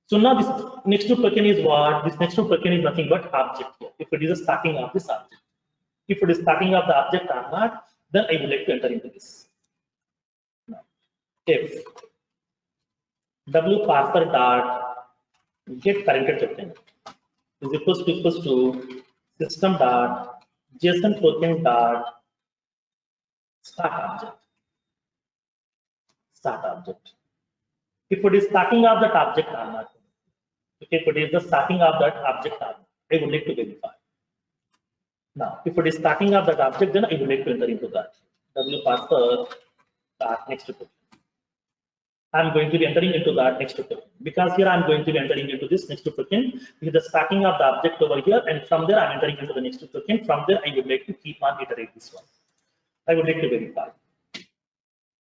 So now this next to token is what? This next to token is nothing but object here. If it is a starting of this object. If it is starting of the object or not, then I would like to enter into this. Now, if W parser dot get current token is equals to system dot JSON token dot start object. If it is starting of that object or not, if it is the starting of that object or not, I would like to verify. Now, if it is starting of that object, then I would like to enter into that. W parser dot next token. I'm going to be entering into that next token because here I'm going to be entering into this next token with the starting of the object over here, and from there I'm entering into the next token. From there, I would like to keep on iterate this one. I would like to verify.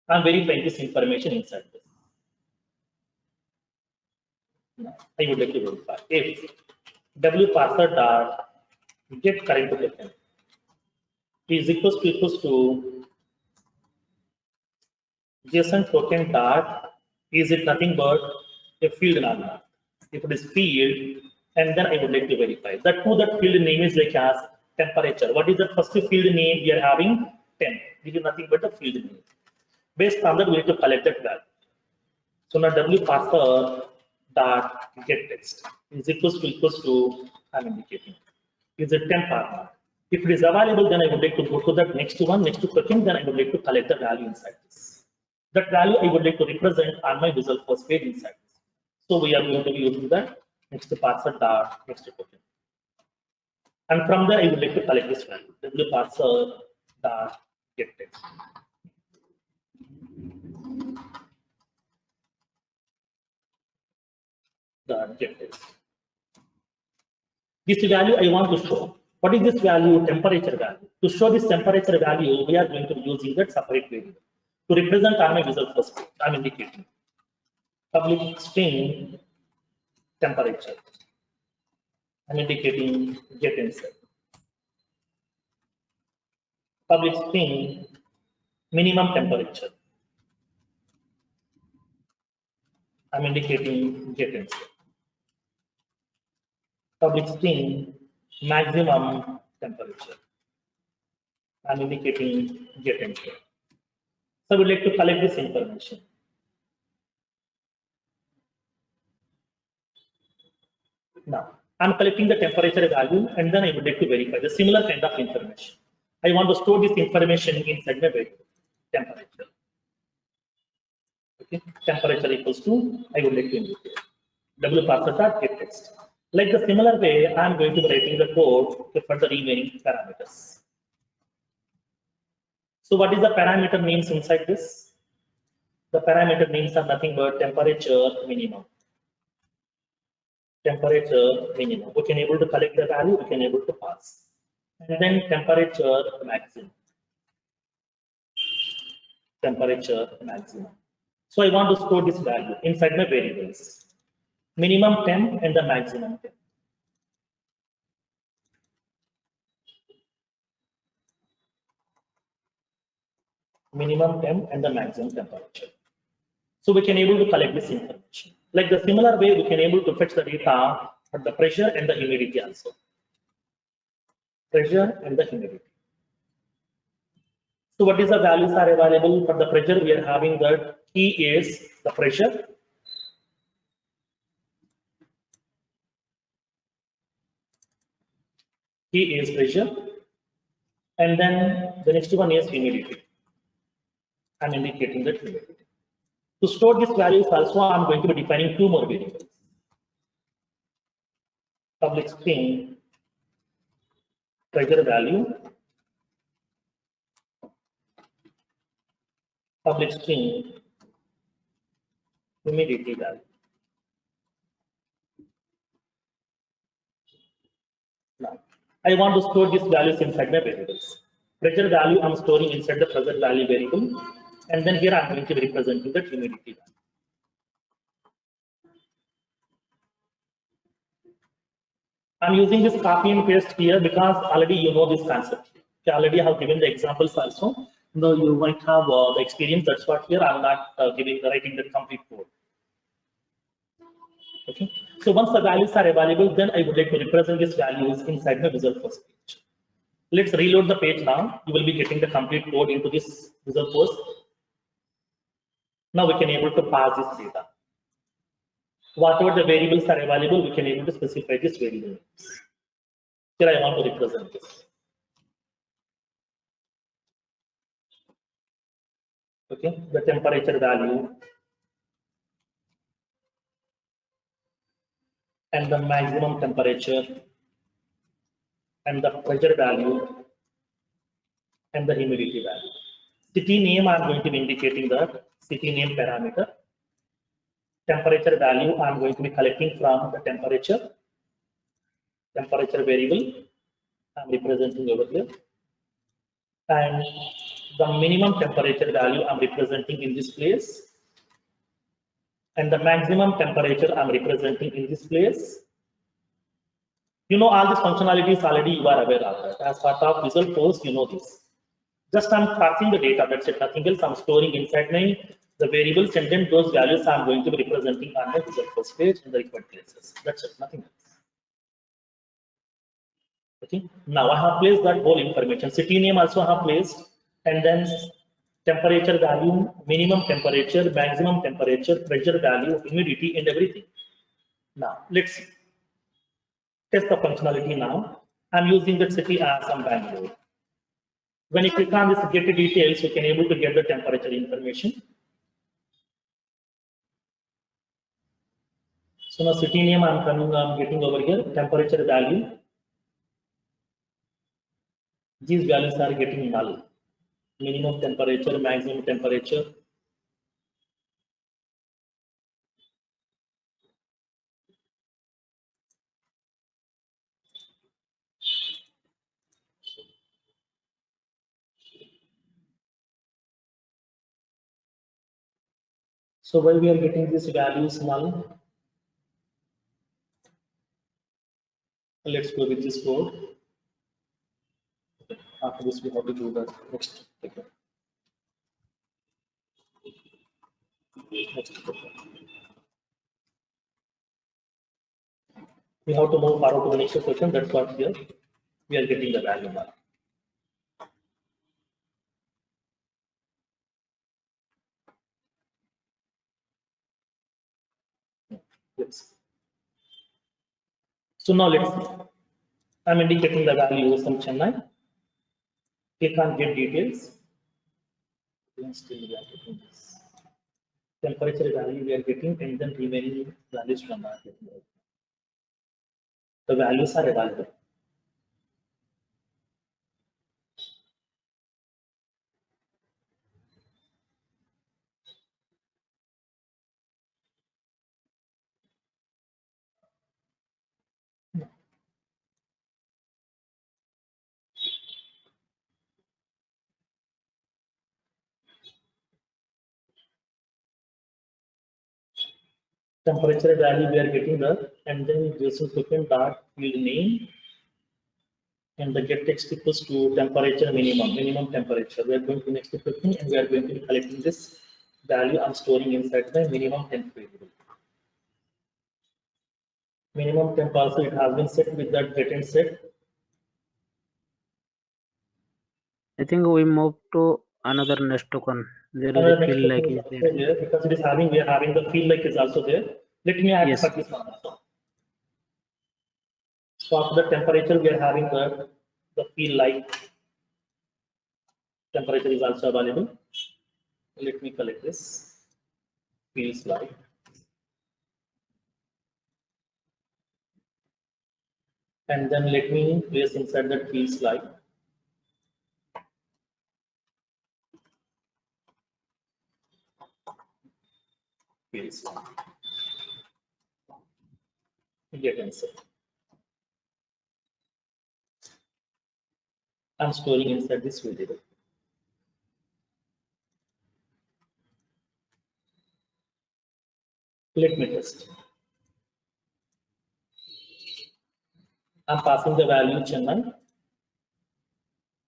I'm verifying this information inside this. Now, I would like to verify if W parser dot get current token is equals to JSON token dot is it nothing but a field or not? If it is field, and then I would like to verify that that field name is like as temperature. What is the first field name we are having? 10. This is nothing but the field name. Based on that, we need to collect that value. So now W parser dot get text is equals to I'm indicating. Is it temp or not? If it is available, then I would like to go to that next one, next to token, then I would like to collect the value inside this. That value I would like to represent on my Visual Force page inside this. So we are going to be using that next parser dot next token. And from there I would like to collect this value. W parser dot get text. This value I want to show. What is this value? Temperature value. To show this temperature value, we are going to be using that separate variable. To represent on my Visual Force page, I'm indicating public string temperature. I'm indicating get inside. Public string minimum temperature. I'm indicating get inside. Public string maximum temperature. I'm indicating get inside. So we'd like to collect this information. Now, I'm collecting the temperature value, and then I would like to verify the similar kind of information. I want to store this information inside my variable temperature. Okay, temperature equals to I would like to indicate W parser dot get text. Like the similar way, I'm going to be writing the code for the remaining parameters. So what is the parameter names inside this? The parameter names are nothing but temperature minimum. Temperature minimum. We can able to collect the value, we can able to pass. And then temperature maximum. Temperature maximum. So I want to store this value inside my variables. Minimum temp and the maximum temp. Minimum temp and the maximum temperature. So we can able to collect this information. Like the similar way, we can able to fetch the data for the pressure and the humidity also. Pressure and the humidity. So what is the values are available for the pressure? We are having that E is the pressure. E is pressure. And then the next one is humidity. I'm indicating that humidity. To store these values also, I'm going to be defining two more variables. Public string pressure value, public string humidity value. Now, I want to store these values inside my variables. Pressure value I'm storing inside the pressure value variable, and then here I'm going to be representing the humidity value. I'm using this copy and paste here because already you know this concept. I already have given the examples also. Though you might have the experience, that's what here I'm not writing the complete code. Okay. So once the values are available, then I would like to represent these values inside the result first page. Let's reload the page now. You will be getting the complete code into this result first. Now we can able to pass this data. Whatever the variables are available, we can able to specify this variable names. Here I want to represent this. Okay, the temperature value and the maximum temperature and the pressure value and the humidity value. City name I'm going to be indicating the city name parameter. Temperature value I'm going to be collecting from the temperature variable I'm representing over here, and the minimum temperature value I'm representing in this place, and the maximum temperature I'm representing in this place. You know all these functionalities already, you are aware of that. As part of result post, you know this. Just I'm passing the data, that's it, nothing else. I'm storing inside my the variables, and then those values I'm going to be representing on the result post page in the required places. That's it, nothing else. Okay. Now I have placed that whole information. City name also I have placed, and then temperature value, minimum temperature, maximum temperature, pressure value, humidity, and everything. Now let's test the functionality now. I'm using the city as some Bangalore. When you click on this get the details, you can able to get the temperature information. So now city name I'm getting over here, temperature value. These values are getting null. Minimum temperature, maximum temperature. So while we are getting these values null, let's go with this code. After this, we have to do the next. Okay. Next. We have to move forward to the next question. That's what here we are getting the value now. Yes. So now let's see. I'm indicating the value of some Chennai. Click on get details. Then still we are getting this. Temperature value we are getting, and then remaining values from that. The values are available. Temperature value we are getting the, and then JSON token dot field name, and the get text equals to temperature minimum temperature. We are going to next token, and we are going to be collecting this value I'm storing inside the minimum temp variable. Minimum temp also it has been set with that get and set. I think we move to another next token. There is a field like is there. Because it is having, we are having the field like is also there. Let me add Yes. for this one also. So after the temperature, we are having the field like temperature is also available. Let me collect this feels like. And then let me place inside that feels like. Feels like. Get inside. I'm storing inside this variable. Let me test. I'm passing the value Chennai.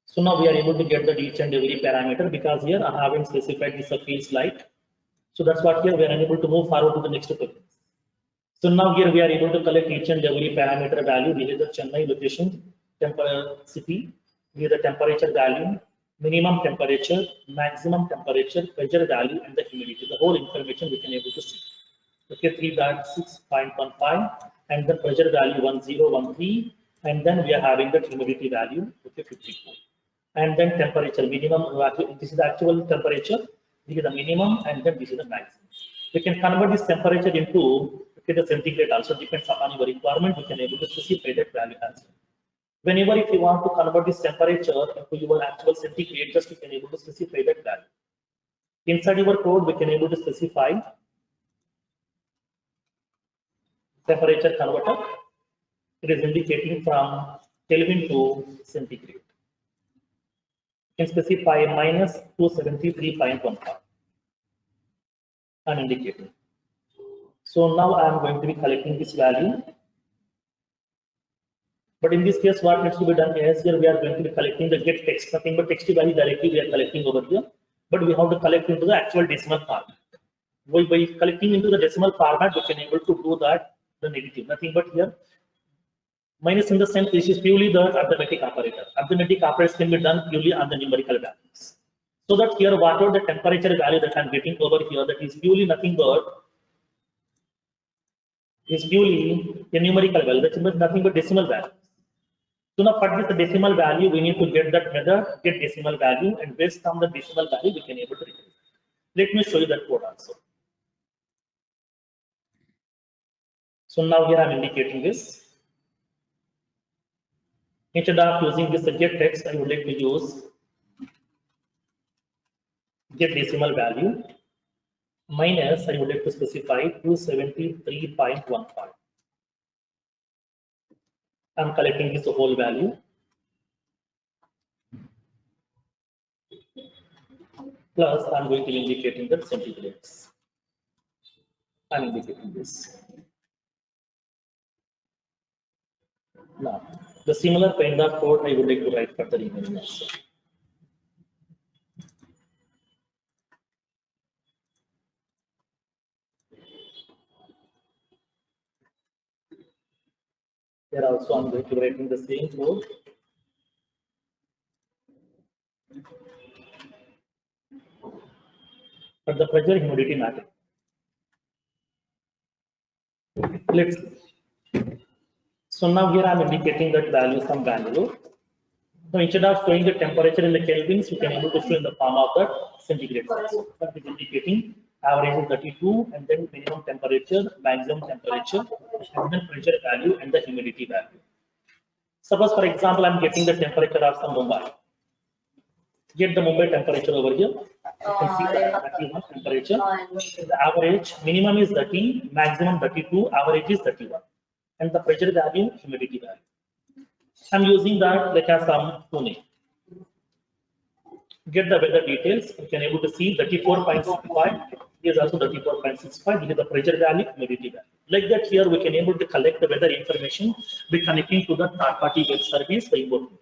So now we are able to get the each and every parameter because here I haven't specified this feels like. So that's what here we are unable to move forward to the next token. So now here we are able to collect each and every parameter value. This is the Chennai location, city. This is the temperature value, minimum temperature, maximum temperature, pressure value, and the humidity. The whole information we can able to see. Okay, 3.6.15, and the pressure value 1013, and then we are having the humidity value, okay, 54. And then temperature minimum, this is the actual temperature, this is the minimum, and then this is the maximum. We can convert this temperature into, okay, the centigrade also depends upon your requirement. We can able to specify that value as well. Whenever if you want to convert this temperature into your actual centigrade, just you can able to specify that value. Inside your code, we can able to specify temperature converter. It is indicating from Kelvin to centigrade. You can specify minus 273.15. I'm indicating. So now I am going to be collecting this value. But in this case, what needs to be done is here we are going to be collecting the get text, nothing but text value directly we are collecting over here. But we have to collect into the actual decimal format. By collecting into the decimal format, we can able to do that the negative, nothing but here. Minus in the sense this is purely the arithmetic operator. Arithmetic operators can be done purely on the numerical values. So that here whatever the temperature value that I'm getting over here, that is purely nothing but is purely a numerical value. That is nothing but decimal value. So now for this decimal value, we need to get that method, get decimal value, and based on the decimal value, we can able to represent. Let me show you that code also. So now here I'm indicating this. Instead of using this get text, I would like to use get decimal value minus, I would like to specify 273.15. I'm collecting this whole value. Plus, I'm going to be indicating the centigrades. I'm indicating this. Now, the similar kind of code I would like to write for the remaining also. Here also I'm going to write in the same code. But the pressure humidity matter. Let's see. So now here I'm indicating that value from Bangalore. So instead of showing the temperature in the kelvins, you can able to show in the form of the centigrade. That is indicating average is 32, and then minimum temperature, maximum temperature, and then pressure value and the humidity value. Suppose, for example, I'm getting the temperature of some Mumbai. Get the Mumbai temperature over here. You can see the 31 temperature. The average minimum is 30, maximum 32, average is 31, and the pressure value, humidity value. I'm using that like as some Pune. Get the weather details. You can able to see 34.65. Here is also 34.65. This is the pressure value, humidity value. Like that, here we can able to collect the weather information by connecting to the third-party web service by importing.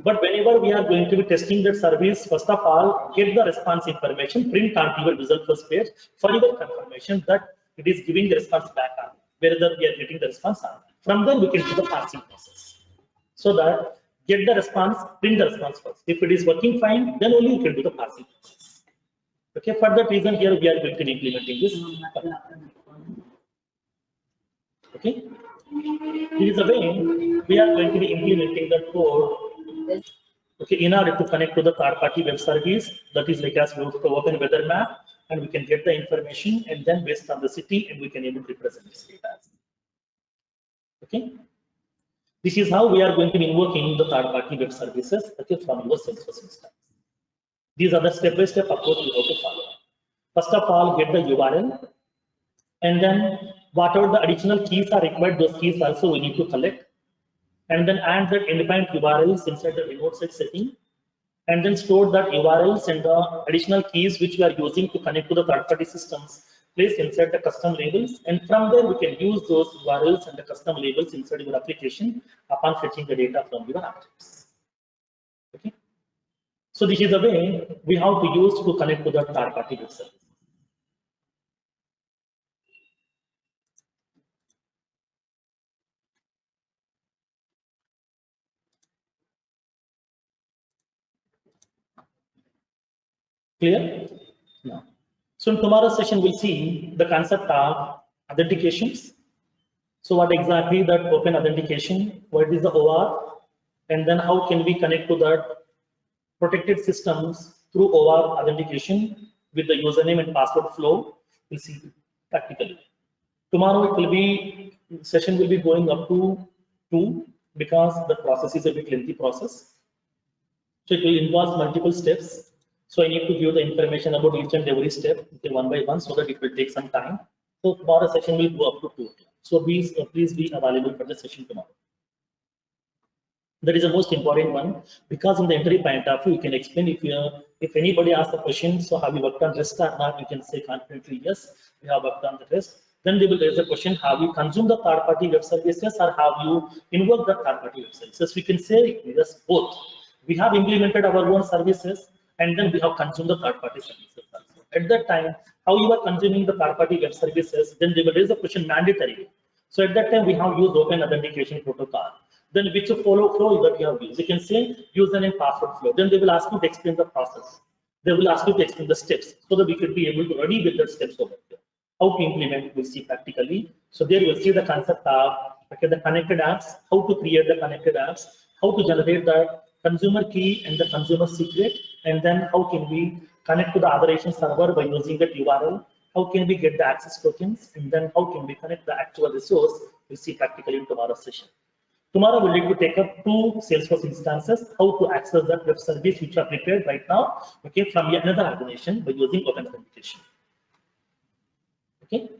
But whenever we are going to be testing that service, first of all, get the response information, print onto your Visual First page for your confirmation that it is giving the response back on, whether we are getting the response on. From there, we can do the parsing process. So that get the response, print the response first. If it is working fine, then only you can do the parsing process. Okay, for that reason, here we are going to be implementing this. Okay, this is the way we are going to be implementing the code. Okay, in order to connect to the third-party web service, that is like as we open WeatherMap, and we can get the information, and then based on the city, and we can able to represent this data. Okay, this is how we are going to be invoking the third-party web services, okay, from your Salesforce instance. These are the step-by-step approach you have to follow. First of all, get the URL, and then whatever the additional keys are required, those keys also we need to collect, and then add the independent URLs inside the remote site setting, and then store that URLs and the additional keys which we are using to connect to the third-party systems, place inside the custom labels, and from there we can use those URLs and the custom labels inside your application upon fetching the data from your objects. Okay. So this is the way we have to use to connect to the third-party web service. Clear? No. So in tomorrow's session, we'll see the concept of authentications. So what exactly that open authentication, what is the OR, and then how can we connect to that protected systems through OR authentication with the username and password flow. We'll see practically. Tomorrow it will be, session will be going up to 2 because the process is a bit lengthy process. So it will involve multiple steps. So I need to give the information about each and every step one by one so that it will take some time. So tomorrow session will go up to 2 o'clock. So please be available for the session tomorrow. That is the most important one because in the entry point of view, you can explain if anybody asks a question, so have you worked on REST or not? You can say confidently, yes, we have worked on the REST. Then they will raise the question, have you consumed the third-party web services or have you invoked the third-party web services? We can say yes, both. We have implemented our own services and then we have consumed the third-party services also. At that time, how you are consuming the third-party web services, then they will raise the question mandatory. So at that time, we have used open authentication protocol. Then which flow that you have used? You can say username password flow. Then they will ask you to explain the process. They will ask you to explain the steps so that we could be able to ready with the steps over here. How to implement, we'll see practically. So there we'll see the concept of the connected apps, how to create the connected apps, how to generate the consumer key and the consumer secret, and then how can we connect to the authorization server by using that URL. How can we get the access tokens, and then how can we connect the actual resource? We'll see practically in tomorrow's session. Tomorrow we'll need to take up 2 Salesforce instances, how to access that web service which are prepared right now, okay, from another organization by using open authentication. Okay.